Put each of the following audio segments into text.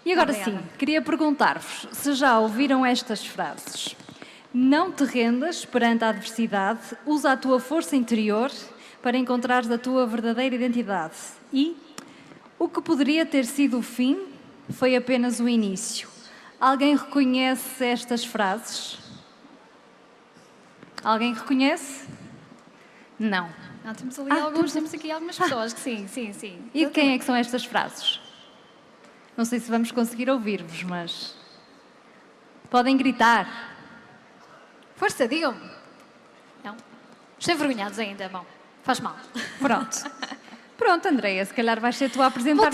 E agora Obrigada. sim, queria perguntar-vos se já ouviram estas frases. Não te rendas perante a adversidade, usa a tua força interior para encontrares a tua verdadeira identidade. E o que poderia ter sido o fim foi apenas o início. Alguém reconhece estas frases? Alguém reconhece? Não. Não, temos aqui algumas pessoas que sim. E de quem é que são estas frases? Não sei se vamos conseguir ouvir-vos, mas podem gritar. Força, digam-me. Não? Estou envergonhados ainda, bom. Faz mal. Pronto, Andreia, se calhar vais ser tu a apresentar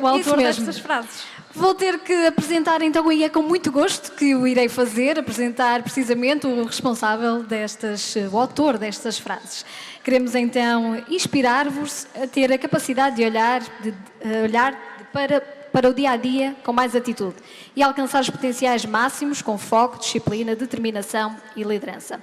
o autor destas frases. Vou ter que apresentar então, e é com muito gosto que o irei fazer, apresentar precisamente o responsável o autor destas frases. Queremos então inspirar-vos a ter a capacidade de olhar para o dia-a-dia com mais atitude e alcançar os potenciais máximos com foco, disciplina, determinação e liderança.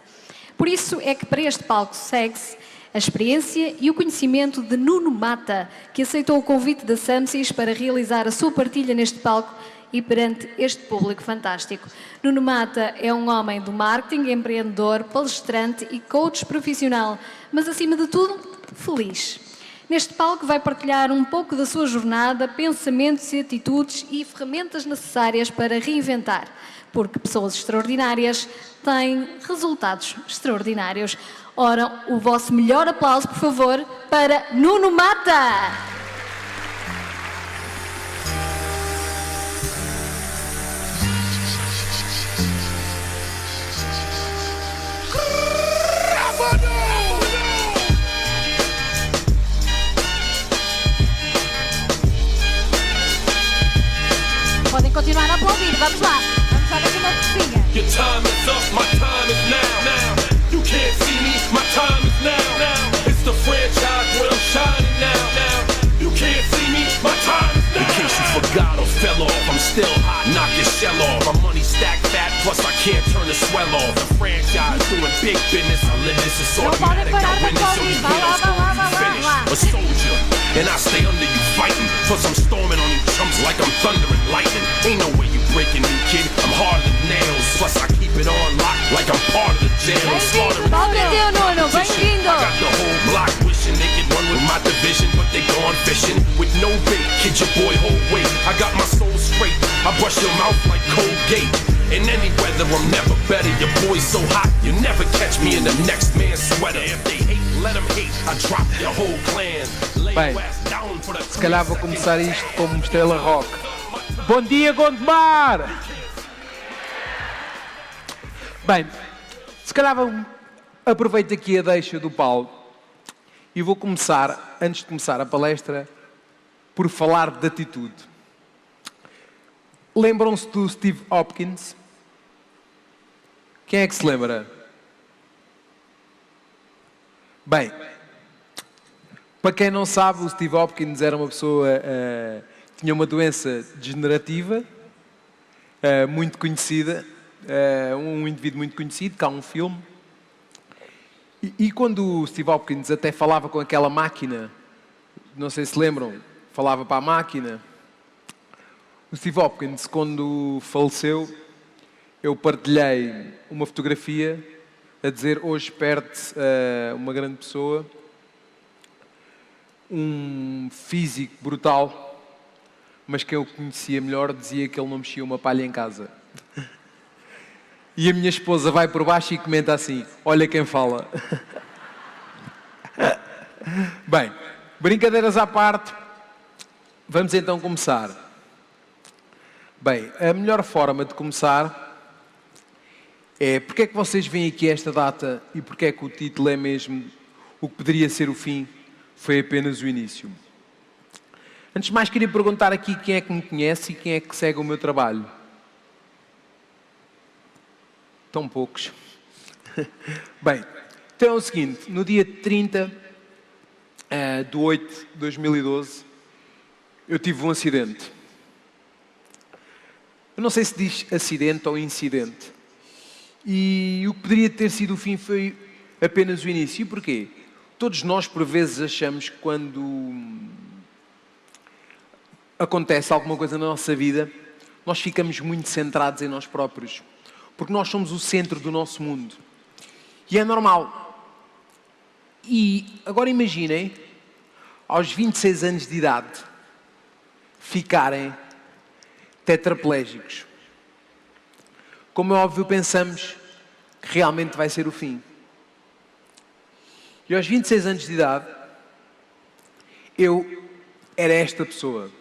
Por isso é que para este palco segue-se a experiência e o conhecimento de Nuno Mata, que aceitou o convite da Samsys para realizar a sua partilha neste palco e perante este público fantástico. Nuno Mata é um homem do marketing, empreendedor, palestrante e coach profissional, mas acima de tudo, feliz. Neste palco vai partilhar um pouco da sua jornada, pensamentos e atitudes e ferramentas necessárias para reinventar, porque pessoas extraordinárias têm resultados extraordinários. Ora, o vosso melhor aplauso, por favor, para Nuno Mata! Podem continuar a aplaudir, vamos lá. Vamos dar aqui uma coisinha. Your time is up, my time is now. You can't see me, my time is now. It's the franchise where I'm shining now. You can't see me, my time is now. In case you forgot or fell off, I'm still hot, knock your shell off. My money stacked fat, plus I can't turn the swell off. The franchise doing big business, I live this, it's automatic. I win this, so you bills going to finish. A soldier, and I stay under you fighting. Plus I'm storming on you chumps like I'm thunder and lightning. Ain't no way you breaking me, kid, I'm harder than nails. Plus I keep it on lock like I'm part of the jail. I'm slaughtering Nuno, bem-vindo! I got the whole block wishing they could run with my division, but they gone fishing with no bait. Kid your boy, hold weight. I got my soul straight. I brush your mouth like Colgate. In any weather, I'm never better. Your boy's so hot, you never catch me in the next man's sweater. If they hate, let them hate. I drop your whole clan. Bem, se calhar vou começar isto como estrela rock. Bom dia, Gondomar! Bem, se calhar aproveito aqui a deixa do Paulo e vou começar, antes de começar a palestra, por falar de atitude. Lembram-se do Steve Hopkins? Quem é que se lembra? Bem, para quem não sabe, o Steve Hopkins era uma pessoa que tinha uma doença degenerativa, muito conhecida, um indivíduo muito conhecido, que há um filme. E quando o Steve Hopkins até falava com aquela máquina, não sei se lembram, falava para a máquina. O Steve Hopkins, quando faleceu, eu partilhei uma fotografia a dizer: hoje perde-se uma grande pessoa, um físico brutal, mas quem eu conhecia melhor dizia que ele não mexia uma palha em casa. E a minha esposa vai por baixo e comenta assim: olha quem fala. Bem, brincadeiras à parte, vamos então começar. Bem, a melhor forma de começar é: porque é que vocês vêm aqui a esta data e porque é que o título é mesmo o que poderia ser o fim foi apenas o início? Antes de mais, queria perguntar aqui quem é que me conhece e quem é que segue o meu trabalho. Tão poucos. Bem, então é o seguinte: no dia 30 de 8 de 2012, eu tive um acidente. Eu não sei se diz acidente ou incidente. E o que poderia ter sido o fim foi apenas o início. E porquê? Todos nós, por vezes, achamos que quando acontece alguma coisa na nossa vida, nós ficamos muito centrados em nós próprios. Porque nós somos o centro do nosso mundo. E é normal. E agora imaginem, aos 26 anos de idade, ficarem tetraplégicos. Como é óbvio, pensamos que realmente vai ser o fim. E aos 26 anos de idade, eu era esta pessoa.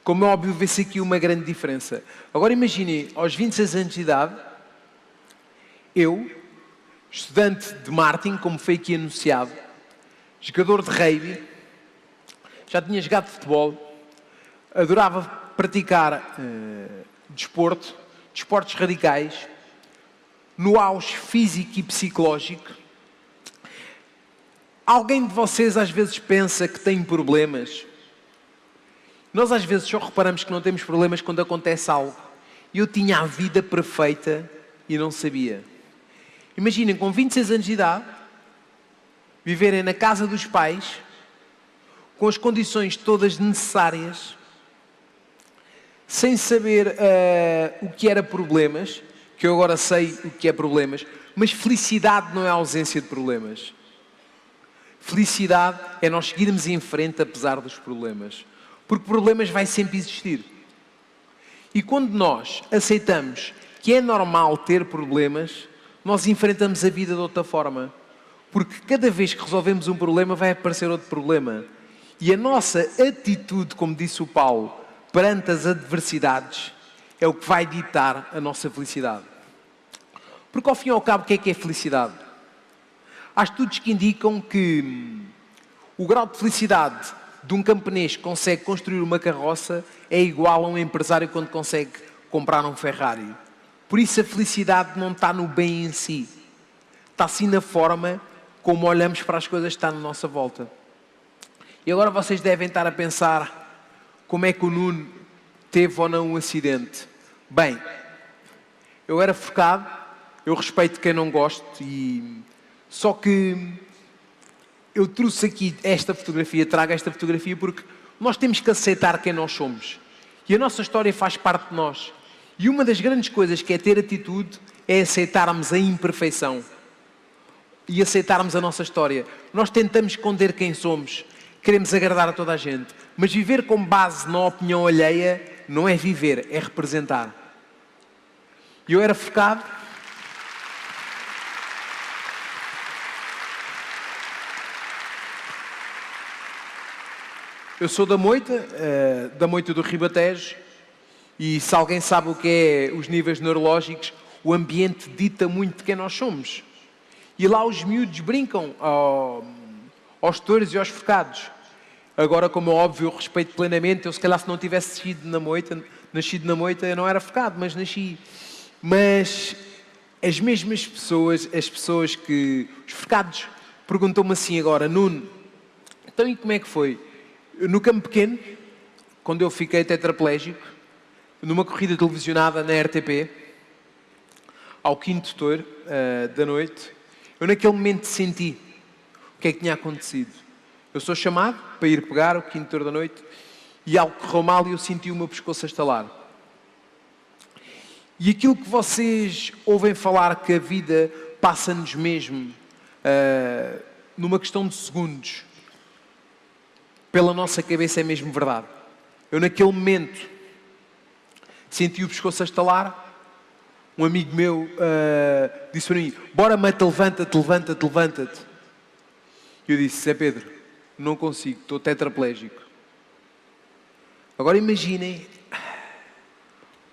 Como é óbvio, vê-se aqui uma grande diferença. Agora imaginem, aos 26 anos de idade, eu, estudante de marketing, como foi aqui anunciado, jogador de rugby, já tinha jogado futebol, adorava praticar desportos radicais, no auge físico e psicológico. Alguém de vocês às vezes pensa que tem problemas? Nós às vezes só reparamos que não temos problemas quando acontece algo. E eu tinha a vida perfeita e não sabia. Imaginem, com 26 anos de idade, viverem na casa dos pais, com as condições todas necessárias, sem saber o que era problemas, que eu agora sei o que é problemas, mas felicidade não é a ausência de problemas. Felicidade é nós seguirmos em frente apesar dos problemas. Porque problemas vai sempre existir. E quando nós aceitamos que é normal ter problemas, nós enfrentamos a vida de outra forma. Porque cada vez que resolvemos um problema, vai aparecer outro problema. E a nossa atitude, como disse o Paulo, perante as adversidades, é o que vai ditar a nossa felicidade. Porque ao fim e ao cabo, o que é felicidade? Há estudos que indicam que o grau de felicidade de um camponês que consegue construir uma carroça é igual a um empresário quando consegue comprar um Ferrari. Por isso a felicidade não está no bem em si. Está sim na forma como olhamos para as coisas que estão na nossa volta. E agora vocês devem estar a pensar como é que o Nuno teve ou não um acidente. Bem, eu era focado, eu respeito quem não gosta, só que eu trouxe aqui esta fotografia, trago esta fotografia porque nós temos que aceitar quem nós somos. E a nossa história faz parte de nós. E uma das grandes coisas que é ter atitude é aceitarmos a imperfeição. E aceitarmos a nossa história. Nós tentamos esconder quem somos. Queremos agradar a toda a gente. Mas viver com base na opinião alheia não é viver, é representar. E eu era focado. Eu sou da Moita do Ribatejo, e se alguém sabe o que é os níveis neurológicos, o ambiente dita muito de quem nós somos. E lá os miúdos brincam aos touros e aos focados. Agora, como é óbvio, eu respeito plenamente. Eu, se calhar, se não tivesse nascido na Moita, eu não era focado, mas nasci. Mas as mesmas pessoas, os focados, perguntam-me assim agora: Nuno, então e como é que foi? No Campo Pequeno, quando eu fiquei tetraplégico, numa corrida televisionada na RTP, ao quinto touro da noite, eu naquele momento senti o que é que tinha acontecido. Eu sou chamado para ir pegar o quinto touro da noite e algo correu mal e eu senti o meu pescoço a estalar. E aquilo que vocês ouvem falar, que a vida passa-nos mesmo numa questão de segundos, pela nossa cabeça é mesmo verdade. Eu naquele momento senti o pescoço a estalar. Um amigo meu disse para mim: bora mata, levanta-te, levanta-te, levanta-te. E eu disse: Zé Pedro, não consigo, estou tetraplégico. Agora imaginem,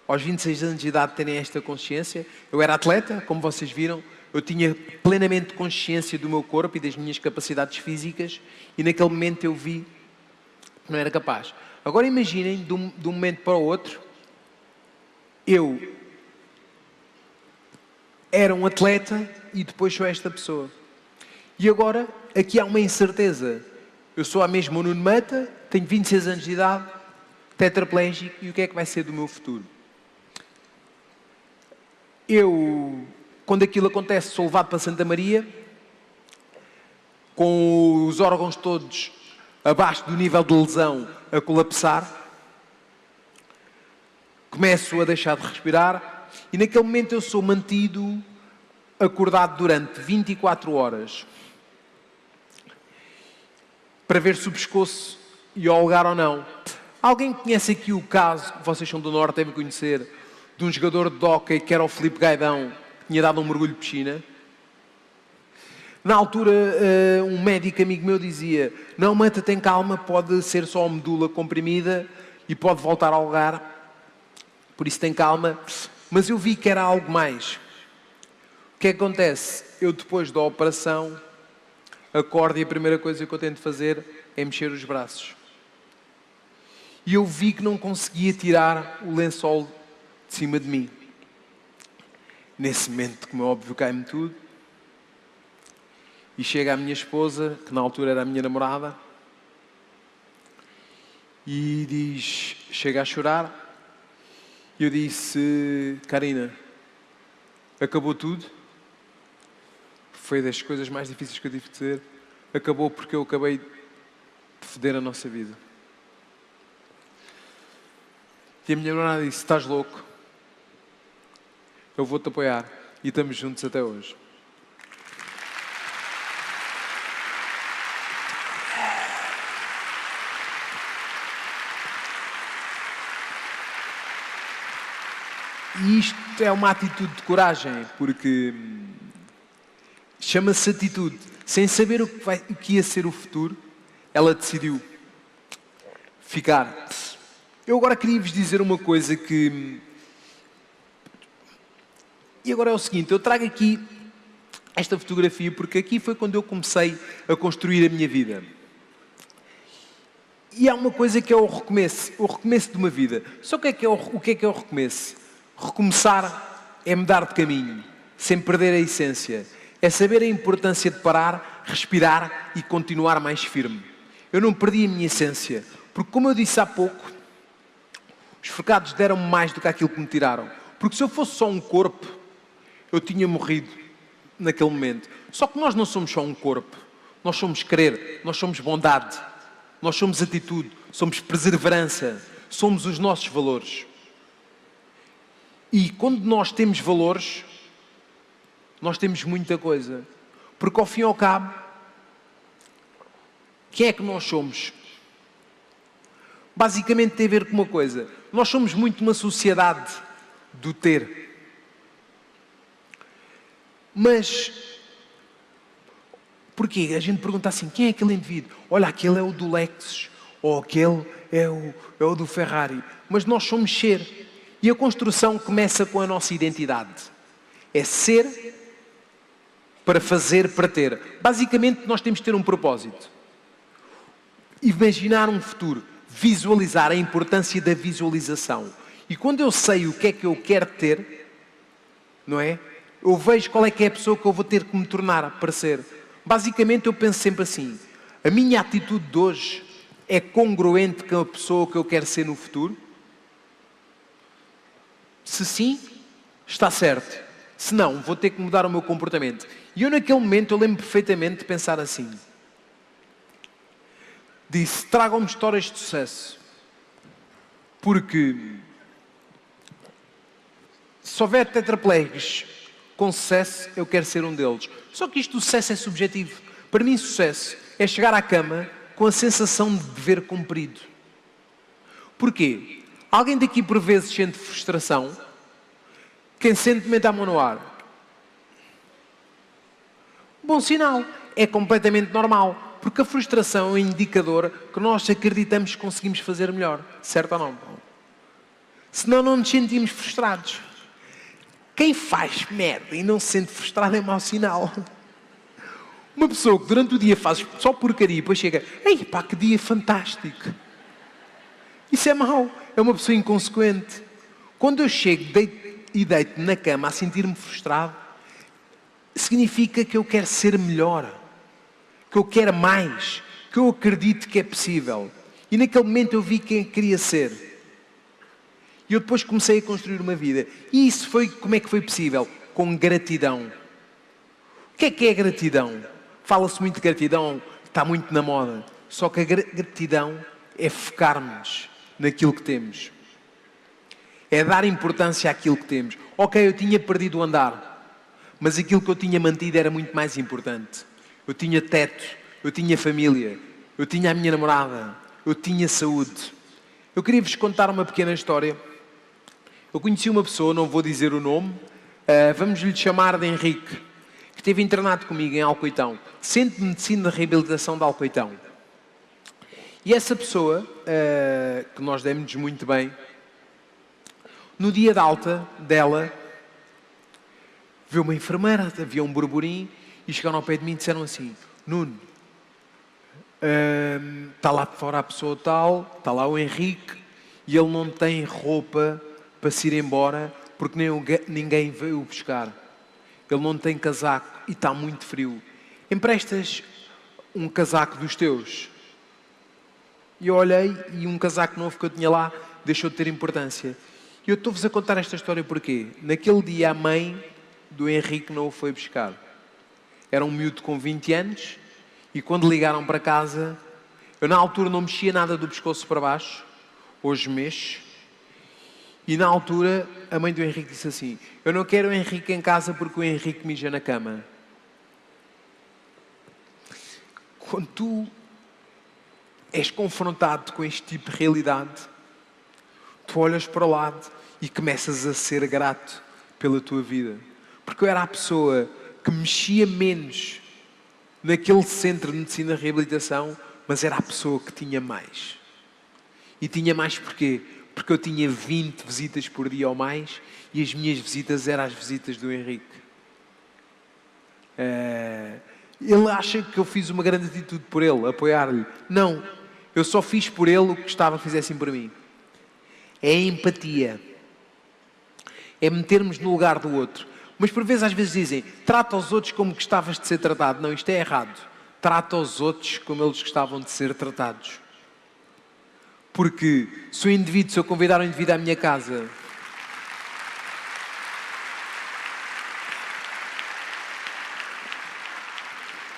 aos 26 anos de idade, terem esta consciência. Eu era atleta, como vocês viram. Eu tinha plenamente consciência do meu corpo e das minhas capacidades físicas. E naquele momento eu vi que não era capaz. Agora imaginem, de um momento para o outro, eu era um atleta e depois sou esta pessoa. E agora, aqui há uma incerteza. Eu sou a mesma Nuno Mata, tenho 26 anos de idade, tetraplégico, e o que é que vai ser do meu futuro? Eu, quando aquilo acontece, sou levado para Santa Maria, com os órgãos todos abaixo do nível de lesão, a colapsar. Começo a deixar de respirar e naquele momento eu sou mantido acordado durante 24 horas para ver se o pescoço ia ao lugar ou não. Alguém conhece aqui o caso, vocês são do Norte, devem conhecer, de um jogador de hóquei que era o Filipe Gaidão, que tinha dado um mergulho de piscina? Na altura, um médico amigo meu dizia: não, Mata, tem calma, pode ser só uma medula comprimida e pode voltar ao lugar, por isso tem calma. Mas eu vi que era algo mais. O que acontece? Eu, depois da operação, acordo e a primeira coisa que eu tento fazer é mexer os braços. E eu vi que não conseguia tirar o lençol de cima de mim. Nesse momento, como é óbvio, cai-me tudo. E chega a minha esposa, que na altura era a minha namorada, e diz, chega a chorar. E eu disse: Karina, acabou tudo. Foi das coisas mais difíceis que eu tive de dizer. Acabou porque eu acabei de foder a nossa vida. E a minha namorada disse: estás louco? Eu vou-te apoiar. E estamos juntos até hoje. E isto é uma atitude de coragem, porque chama-se atitude. Sem saber o que ia ser o futuro, ela decidiu ficar. Eu agora queria vos dizer uma coisa que... E agora é o seguinte, eu trago aqui esta fotografia porque aqui foi quando eu comecei a construir a minha vida. E há uma coisa que é o recomeço de uma vida. Só que o que é o recomeço? Recomeçar é mudar de caminho, sem perder a essência. É saber a importância de parar, respirar e continuar mais firme. Eu não perdi a minha essência, porque como eu disse há pouco, os forcados deram-me mais do que aquilo que me tiraram. Porque se eu fosse só um corpo, eu tinha morrido naquele momento. Só que nós não somos só um corpo. Nós somos querer, nós somos bondade, nós somos atitude, somos perseverança, somos os nossos valores. E quando nós temos valores, nós temos muita coisa. Porque ao fim e ao cabo, quem é que nós somos? Basicamente tem a ver com uma coisa. Nós somos muito uma sociedade do ter. Mas, porquê? A gente pergunta assim, quem é aquele indivíduo? Olha, aquele é o do Lexus, ou aquele é o do Ferrari. Mas nós somos ser. E a construção começa com a nossa identidade. É ser para fazer, para ter. Basicamente, nós temos de ter um propósito. Imaginar um futuro. Visualizar a importância da visualização. E quando eu sei o que é que eu quero ter, não é? Eu vejo qual é que é a pessoa que eu vou ter que me tornar para ser. Basicamente, eu penso sempre assim. A minha atitude de hoje é congruente com a pessoa que eu quero ser no futuro? Se sim, está certo. Se não, vou ter que mudar o meu comportamento. E eu naquele momento, eu lembro perfeitamente de pensar assim. Disse, tragam-me histórias de sucesso. Porque se houver tetraplégicos com sucesso, eu quero ser um deles. Só que isto do sucesso é subjetivo. Para mim, sucesso é chegar à cama com a sensação de dever cumprido. Porquê? Alguém daqui por vezes sente frustração? Quem sente, mete a mão no ar. Bom sinal. É completamente normal. Porque a frustração é um indicador que nós acreditamos que conseguimos fazer melhor. Certo ou não? Senão não nos sentimos frustrados. Quem faz merda e não se sente frustrado é mau sinal. Uma pessoa que durante o dia faz só porcaria e depois chega, ei pá, que dia fantástico. Isso é mau. É uma pessoa inconsequente. Quando eu chego e deito-me na cama a sentir-me frustrado, significa que eu quero ser melhor. Que eu quero mais. Que eu acredito que é possível. E naquele momento eu vi quem queria ser. E eu depois comecei a construir uma vida. E isso foi, como é que foi possível? Com gratidão. O que é gratidão? Fala-se muito de gratidão, está muito na moda. Só que a gratidão é focarmos naquilo que temos. É dar importância àquilo que temos. Ok, eu tinha perdido o andar, mas aquilo que eu tinha mantido era muito mais importante. Eu tinha teto, eu tinha família, eu tinha a minha namorada, eu tinha saúde. Eu queria vos contar uma pequena história. Eu conheci uma pessoa, não vou dizer o nome, vamos lhe chamar de Henrique, que esteve internado comigo em Alcoitão, Centro de Medicina de Reabilitação de Alcoitão. E essa pessoa, que nós demos muito bem, no dia de alta dela, viu uma enfermeira, havia um burburinho, e chegaram ao pé de mim e disseram assim: Nuno, está lá fora a pessoa tal, está lá o Henrique, e ele não tem roupa para se ir embora, porque ninguém veio o buscar. Ele não tem casaco e está muito frio. Emprestas um casaco dos teus? E eu olhei e um casaco novo que eu tinha lá deixou de ter importância. E eu estou-vos a contar esta história porque naquele dia a mãe do Henrique não o foi buscar. Era um miúdo com 20 anos e quando ligaram para casa, eu na altura não mexia nada do pescoço para baixo, hoje mexo. E na altura a mãe do Henrique disse assim: eu não quero o Henrique em casa porque o Henrique mija na cama. Quando tu és confrontado com este tipo de realidade, tu olhas para o lado e começas a ser grato pela tua vida. Porque eu era a pessoa que mexia menos naquele centro de medicina e reabilitação, mas era a pessoa que tinha mais. E tinha mais porquê? Porque eu tinha 20 visitas por dia ou mais e as minhas visitas eram as visitas do Henrique. Ele acha que eu fiz uma grande atitude por ele, apoiar-lhe. Não, eu só fiz por ele o que gostava que fizessem por mim. É a empatia. É metermos no lugar do outro. Mas por vezes, às vezes dizem, trata os outros como gostavas de ser tratado. Não, isto é errado. Trata os outros como eles gostavam de ser tratados. Porque se eu convidar um indivíduo à minha casa,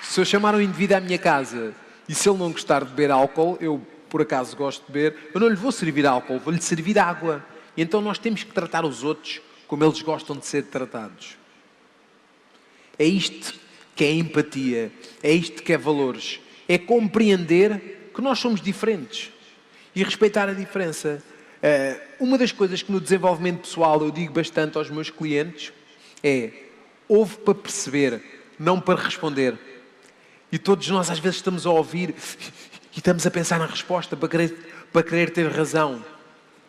se eu chamar um indivíduo à minha casa e se ele não gostar de beber álcool, eu por acaso gosto de beber, eu não lhe vou servir álcool, vou-lhe servir água. E então nós temos que tratar os outros como eles gostam de ser tratados. É isto que é empatia, é isto que é valores, é compreender que nós somos diferentes e respeitar a diferença. Uma das coisas que no desenvolvimento pessoal eu digo bastante aos meus clientes é: ouve para perceber, não para responder. E todos nós às vezes estamos a ouvir e estamos a pensar na resposta para querer ter razão.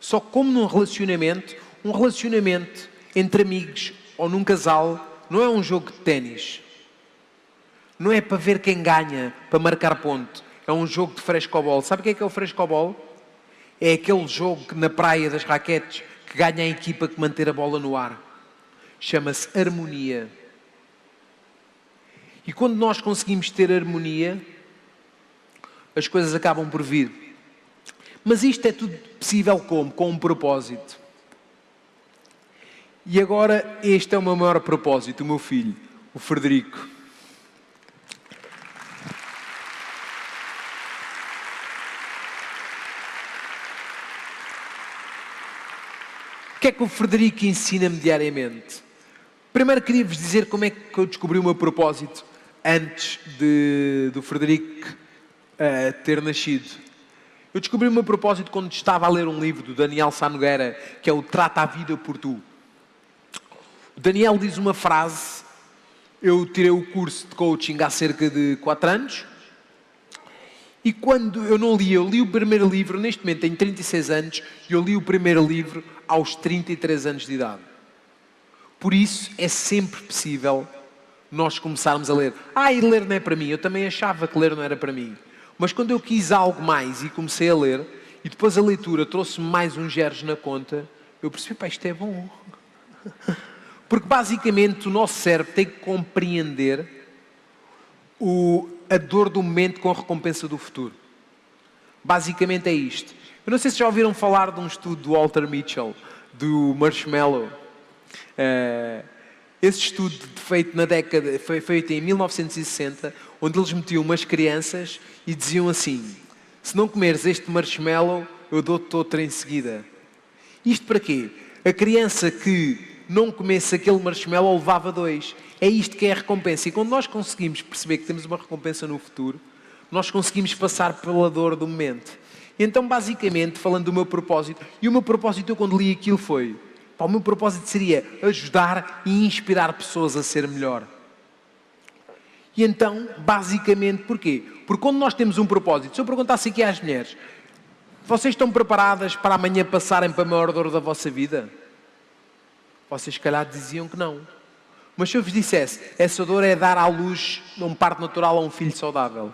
Só que como num relacionamento, um relacionamento entre amigos ou num casal não é um jogo de ténis. Não é para ver quem ganha, para marcar ponto. É um jogo de frescobol. Sabe o que é o frescobol? É aquele jogo que na praia das raquetes que ganha a equipa que manter a bola no ar. Chama-se harmonia. E quando nós conseguimos ter harmonia, as coisas acabam por vir. Mas isto é tudo possível como? Com um propósito. E agora este é o meu maior propósito, o meu filho, o Frederico. O que é que o Frederico ensina-me diariamente? Primeiro queria-vos dizer como é que eu descobri o meu propósito antes do Frederico ter nascido. Eu descobri o meu propósito quando estava a ler um livro do Daniel Sá Nogueira, que é o Trata a Vida por Tu. O Daniel diz uma frase, eu tirei o curso de coaching há cerca de 4 anos, e quando eu não li, eu li o primeiro livro, neste momento tenho 36 anos, e eu li o primeiro livro aos 33 anos de idade. Por isso é sempre possível nós começarmos a ler. E ler não é para mim. Eu também achava que ler não era para mim. Mas quando eu quis algo mais e comecei a ler, e depois a leitura trouxe-me mais uns geros na conta, eu percebi, isto é bom. Porque basicamente o nosso cérebro tem que compreender a dor do momento com a recompensa do futuro. Basicamente é isto. Eu não sei se já ouviram falar de um estudo do Walter Mitchell, do Marshmallow. Esse estudo foi feito em 1960, onde eles metiam umas crianças e diziam assim: se não comeres este marshmallow, eu dou-te outra em seguida. Isto para quê? A criança que não comesse aquele marshmallow levava 2. É isto que é a recompensa. E quando nós conseguimos perceber que temos uma recompensa no futuro, nós conseguimos passar pela dor do momento. Então, basicamente, falando do meu propósito, e o meu propósito, eu quando li aquilo foi... o meu propósito seria ajudar e inspirar pessoas a ser melhor. E então, basicamente, porquê? Porque quando nós temos um propósito, se eu perguntasse aqui às mulheres, vocês estão preparadas para amanhã passarem para a maior dor da vossa vida? Vocês, se calhar, diziam que não. Mas se eu vos dissesse, essa dor é dar à luz, num parto natural, a um filho saudável,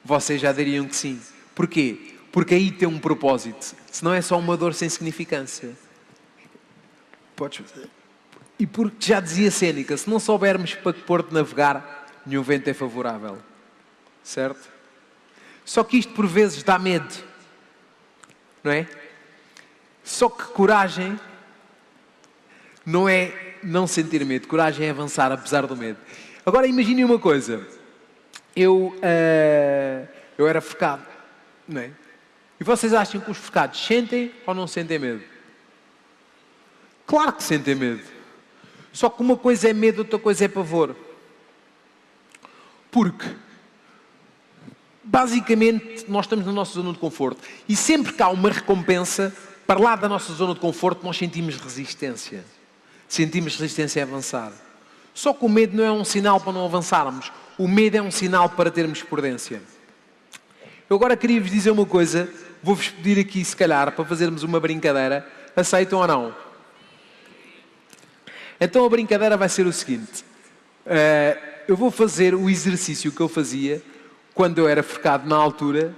vocês já diriam que sim. Porquê? Porque aí tem um propósito. Senão é só uma dor sem significância. Podes fazer. E porque já dizia Séneca, se não soubermos para que porto navegar, nenhum vento é favorável. Certo? Só que isto por vezes dá medo. Não é? Só que coragem não é não sentir medo. Coragem é avançar apesar do medo. Agora imaginem uma coisa. Eu era focado. Não é? E vocês acham que os focados sentem ou não sentem medo? Claro que sentem medo. Só que uma coisa é medo, outra coisa é pavor. Porque, basicamente, nós estamos na nossa zona de conforto. E sempre que há uma recompensa, para lá da nossa zona de conforto, nós sentimos resistência. Sentimos resistência a avançar. Só que o medo não é um sinal para não avançarmos. O medo é um sinal para termos prudência. Eu agora queria vos dizer uma coisa. Vou-vos pedir aqui, se calhar, para fazermos uma brincadeira. Aceitam ou não? Então a brincadeira vai ser o seguinte. Eu vou fazer o exercício que eu fazia quando eu era focado na altura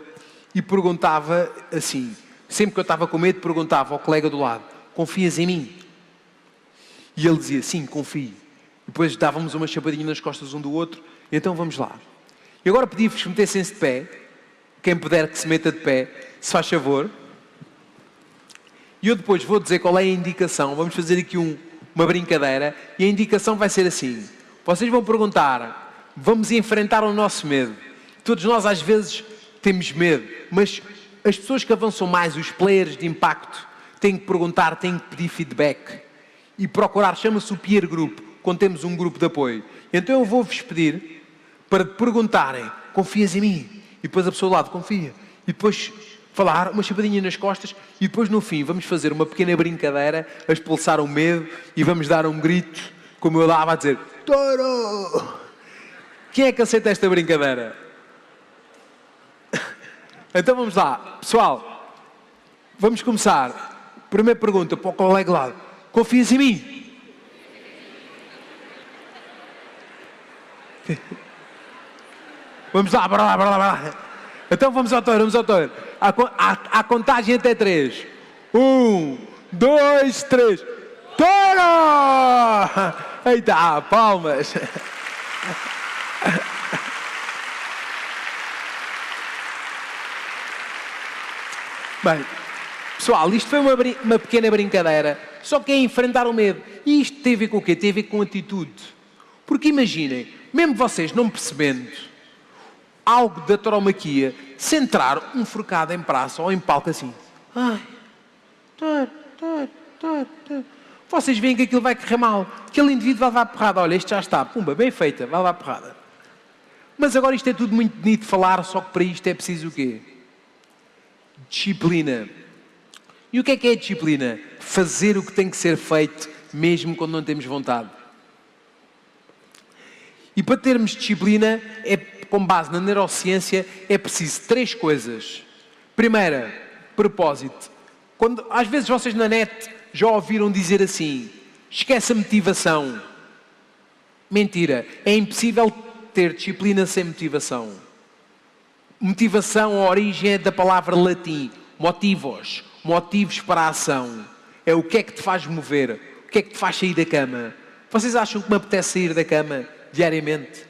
e perguntava assim, sempre que eu estava com medo, perguntava ao colega do lado: confias em mim? E ele dizia: sim, confio. Depois dávamos uma chapadinha nas costas um do outro. Então vamos lá. E agora pedi-vos que metessem-se de pé. Quem puder que se meta de pé, se faz favor. E eu depois vou dizer qual é a indicação. Vamos fazer aqui uma brincadeira. E a indicação vai ser assim. Vocês vão perguntar, vamos enfrentar o nosso medo. Todos nós às vezes temos medo. Mas as pessoas que avançam mais, os players de impacto, têm que perguntar, têm que pedir feedback. E procurar, chama-se o peer group, quando temos um grupo de apoio. Então eu vou-vos pedir para perguntarem: confias em mim? E depois a pessoa do lado: confia. E depois falar, uma chapadinha nas costas. E depois no fim vamos fazer uma pequena brincadeira a expulsar o medo e vamos dar um grito, como eu dava a dizer: touro! Quem é que aceita esta brincadeira? Então vamos lá. Pessoal, vamos começar. Primeira pergunta para o colega do lado: confias em mim? Vamos lá, bora lá, bora lá, bora lá. Então vamos ao touro, vamos ao touro. À contagem até 3. 1, 2, 3. Touro! Eita, palmas. Bem, pessoal, isto foi uma pequena brincadeira. Só que é enfrentar o medo. E isto tem a ver com o quê? Tem a ver com atitude. Porque imaginem, mesmo vocês não percebendo algo da tauromaquia, se entrar um forcado em praça ou em palco assim: ai, touro. Vocês veem que aquilo vai correr mal. Aquele indivíduo vai levar porrada. Olha, isto já está. Pumba, bem feita, vai levar porrada. Mas agora isto é tudo muito bonito de falar, só que para isto é preciso o quê? Disciplina. E o que é disciplina? Fazer o que tem que ser feito, mesmo quando não temos vontade. E para termos disciplina, com base na neurociência, é preciso 3 coisas. Primeira, propósito. Às vezes vocês na net já ouviram dizer assim: esquece a motivação. Mentira. É impossível ter disciplina sem motivação. Motivação, a origem é da palavra latim. Motivos. Motivos para a ação. É o que é que te faz mover. O que é que te faz sair da cama. Vocês acham que me apetece sair da cama diariamente?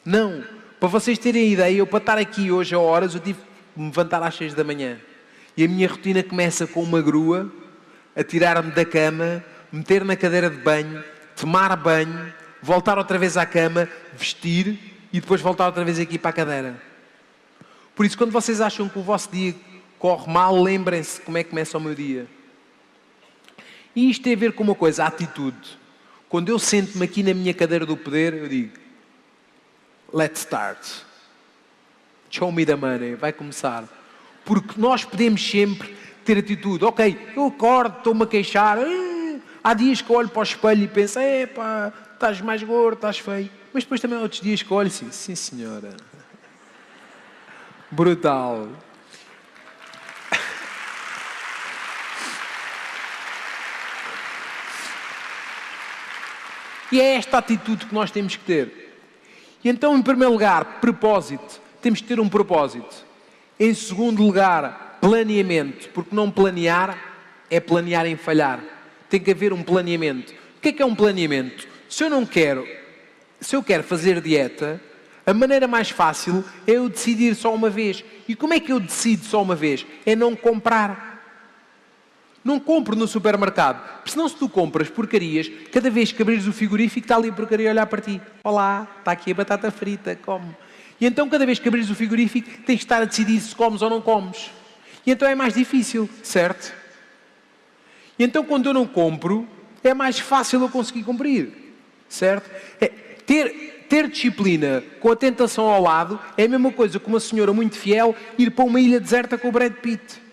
Não. Para vocês terem ideia, eu para estar aqui hoje a horas, eu tive que me levantar às 6 da manhã. E a minha rotina começa com uma grua, a tirar-me da cama, meter na cadeira de banho, tomar banho, voltar outra vez à cama, vestir e depois voltar outra vez aqui para a cadeira. Por isso, quando vocês acham que o vosso dia corre mal, lembrem-se como é que começa o meu dia. E isto tem a ver com uma coisa, a atitude. Quando eu sento-me aqui na minha cadeira do poder, eu digo, let's start. Show me the money. Vai começar. Porque nós podemos sempre ter atitude. Ok, eu acordo, estou-me a queixar. Há dias que eu olho para o espelho e penso, epá, estás mais gordo, estás feio. Mas depois também há outros dias que eu olho assim, sim senhora. Brutal. E é esta atitude que nós temos que ter. E então, em primeiro lugar, propósito. Temos que ter um propósito. Em segundo lugar, planeamento. Porque não planear é planear em falhar. Tem que haver um planeamento. O que é um planeamento? Se eu quero fazer dieta, a maneira mais fácil é eu decidir só uma vez. E como é que eu decido só uma vez? É não comprar. Não compro no supermercado. Porque senão, se tu compras porcarias, cada vez que abrires o frigorífico, está ali a porcaria a olhar para ti. Olá, está aqui a batata frita, come. E então, cada vez que abrires o frigorífico, tens de estar a decidir se comes ou não comes. E então é mais difícil, certo? E então, quando eu não compro, é mais fácil eu conseguir cumprir, certo? Ter disciplina com a tentação ao lado é a mesma coisa que uma senhora muito fiel ir para uma ilha deserta com o Brad Pitt.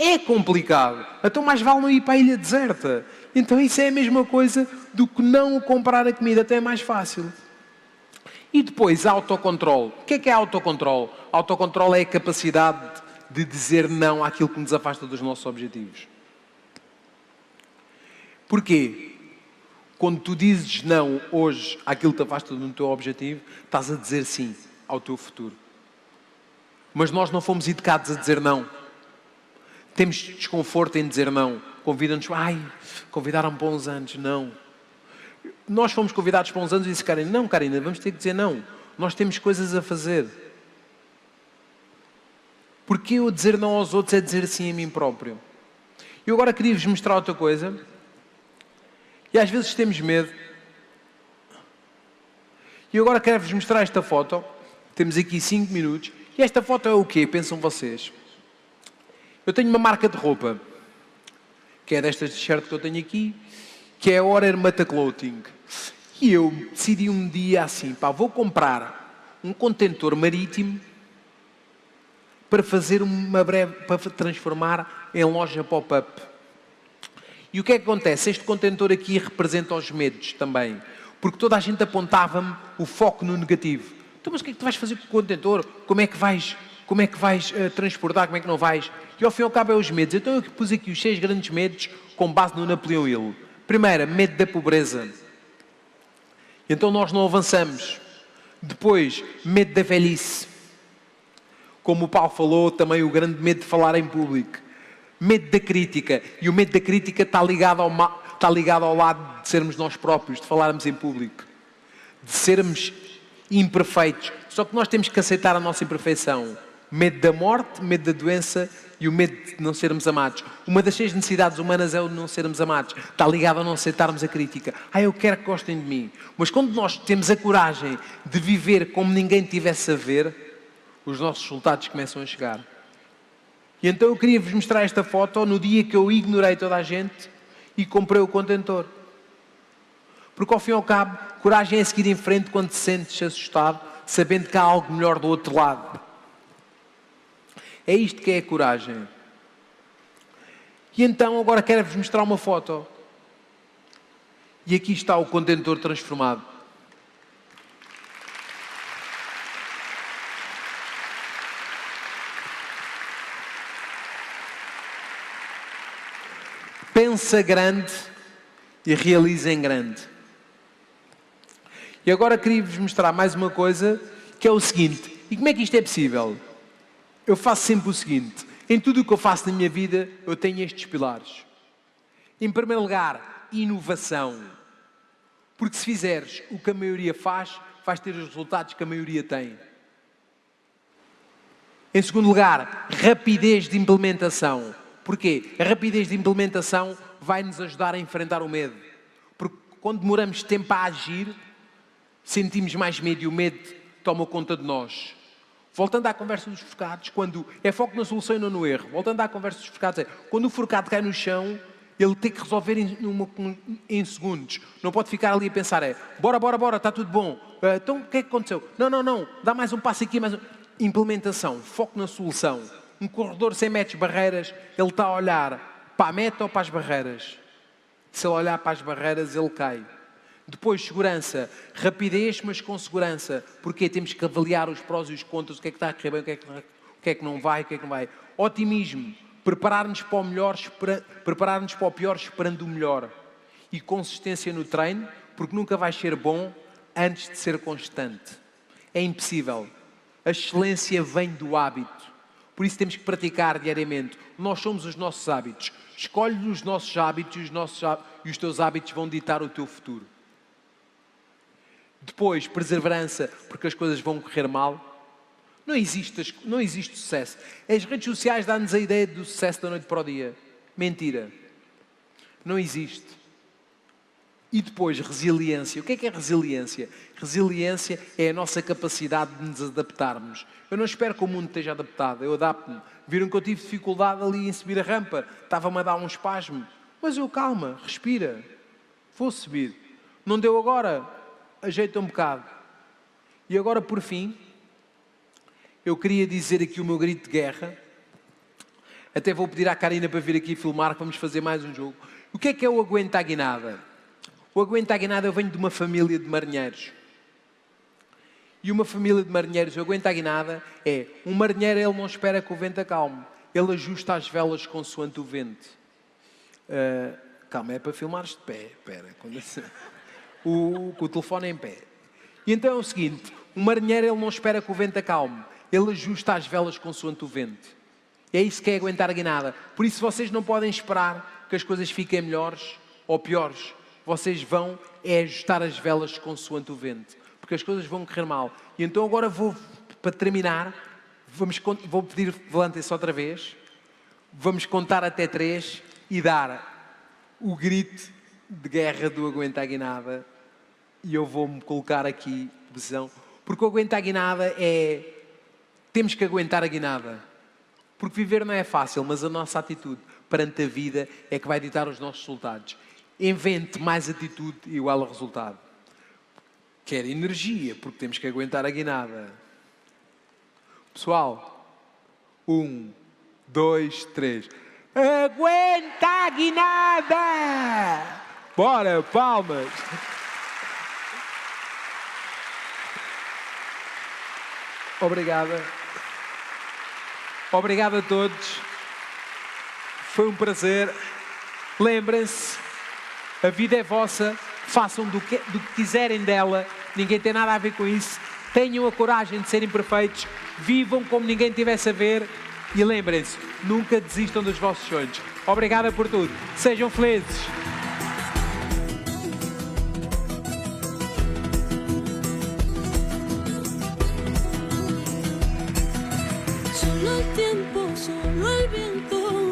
É complicado. Então mais vale não ir para a ilha deserta. Então isso é a mesma coisa do que não comprar a comida. Até é mais fácil. E depois, autocontrole. O que é autocontrole? Autocontrole é a capacidade de dizer não àquilo que nos afasta dos nossos objetivos. Porquê? Quando tu dizes não hoje àquilo que te afasta do teu objetivo, estás a dizer sim ao teu futuro. Mas nós não fomos educados a dizer não. Temos desconforto em dizer não. Convidam-nos, convidaram-me para uns anos. Não. Nós fomos convidados para uns anos e disse, Karina, vamos ter que dizer não. Nós temos coisas a fazer. Porque eu dizer não aos outros é dizer sim a mim próprio. Eu agora queria-vos mostrar outra coisa. E às vezes temos medo. E eu agora quero-vos mostrar esta foto. Temos aqui 5 minutos. E esta foto é o quê? Pensam vocês? Eu tenho uma marca de roupa, que é destas t-shirt que eu tenho aqui, que é a Orer Mata Clothing. E eu decidi um dia assim, vou comprar um contentor marítimo para fazer para transformar em loja pop-up. E o que é que acontece? Este contentor aqui representa os medos também, porque toda a gente apontava-me o foco no negativo. Então, mas o que é que tu vais fazer com o contentor? Como é que vais transportar? Como é que não vais? E ao fim e ao cabo é os medos. Então eu pus aqui os 6 grandes medos com base no Napoleão Hill. Primeiro, medo da pobreza. Então nós não avançamos. Depois, medo da velhice. Como o Paulo falou, também o grande medo de falar em público. Medo da crítica. E o medo da crítica está ligado ao lado de sermos nós próprios, de falarmos em público. De sermos imperfeitos. Só que nós temos que aceitar a nossa imperfeição. Medo da morte, medo da doença e o medo de não sermos amados. Uma das 6 necessidades humanas é o de não sermos amados. Está ligado a não aceitarmos a crítica. Eu quero que gostem de mim. Mas quando nós temos a coragem de viver como ninguém tivesse a ver, os nossos resultados começam a chegar. E então eu queria vos mostrar esta foto no dia que eu ignorei toda a gente e comprei o contentor. Porque ao fim e ao cabo, coragem é seguir em frente quando te sentes assustado, sabendo que há algo melhor do outro lado. É isto que é a coragem. E então agora quero-vos mostrar uma foto. E aqui está o contentor transformado. Pensa grande e realiza em grande. E agora queria-vos mostrar mais uma coisa, que é o seguinte. E como é que isto é possível? Eu faço sempre o seguinte. Em tudo o que eu faço na minha vida, eu tenho estes pilares. Em primeiro lugar, inovação. Porque se fizeres o que a maioria faz, vais ter os resultados que a maioria tem. Em segundo lugar, rapidez de implementação. Porquê? A rapidez de implementação vai nos ajudar a enfrentar o medo. Porque quando demoramos tempo a agir, sentimos mais medo e o medo toma conta de nós. Voltando à conversa dos forcados, quando é foco na solução e não no erro. Voltando à conversa dos forcados, quando o forcado cai no chão, ele tem que resolver em segundos. Não pode ficar ali a pensar, bora, está tudo bom. Então, o que é que aconteceu? Não, dá mais um passo aqui, mais um... Implementação, foco na solução. Um corredor sem metes barreiras, ele está a olhar para a meta ou para as barreiras? Se ele olhar para as barreiras, ele cai. Depois, segurança, rapidez, mas com segurança. Porque temos que avaliar os prós e os contras, o que é que está a correr bem, o que é que não vai, o que é que não vai. Otimismo, preparar-nos para o melhor, preparar-nos para o pior, esperando o melhor. E consistência no treino, porque nunca vais ser bom antes de ser constante. É impossível. A excelência vem do hábito. Por isso temos que praticar diariamente. Nós somos os nossos hábitos. Escolhe os nossos hábitos e os teus hábitos vão ditar o teu futuro. Depois, perseverança, porque as coisas vão correr mal. Não existe sucesso. As redes sociais dão-nos a ideia do sucesso da noite para o dia. Mentira. Não existe. E depois, resiliência. O que é resiliência? Resiliência é a nossa capacidade de nos adaptarmos. Eu não espero que o mundo esteja adaptado. Eu adapto-me. Viram que eu tive dificuldade ali em subir a rampa. Estava-me a dar um espasmo. Mas eu, calma, respira. Vou subir. Não deu agora? Ajeita um bocado. E agora, por fim, eu queria dizer aqui o meu grito de guerra. Até vou pedir à Karina para vir aqui filmar, que vamos fazer mais um jogo. O que é o aguenta a guinada? O aguenta a guinada, eu venho de uma família de marinheiros. E uma família de marinheiros, o aguenta a guinada é... Um marinheiro, ele não espera que o vento acalme. Ele ajusta as velas consoante o vento. Calma, é para filmares de pé. Espera. O telefone é em pé. E então é o seguinte. Um marinheiro, ele não espera que o vento acalme. Ele ajusta as velas consoante o vento. É isso que é aguentar a guinada. Por isso vocês não podem esperar que as coisas fiquem melhores ou piores. Vocês vão ajustar as velas consoante o vento. Porque as coisas vão correr mal. E então agora para terminar, vou pedir, levantem-se outra vez. Vamos contar até 3 e dar o grito de guerra do aguenta a guinada. E eu vou-me colocar aqui, posição. Porque o aguenta a guinada é... Temos que aguentar a guinada. Porque viver não é fácil, mas a nossa atitude perante a vida é que vai ditar os nossos resultados. Invente mais atitude igual a resultado. Quer energia, porque temos que aguentar a guinada. Pessoal, 1, 2, 3. Aguenta a guinada! Bora, palmas! Obrigada. Obrigado a todos. Foi um prazer. Lembrem-se, a vida é vossa. Façam do que quiserem dela. Ninguém tem nada a ver com isso. Tenham a coragem de serem perfeitos. Vivam como ninguém tivesse a ver. E lembrem-se, nunca desistam dos vossos sonhos. Obrigada por tudo. Sejam felizes. Solo el tiempo, solo el viento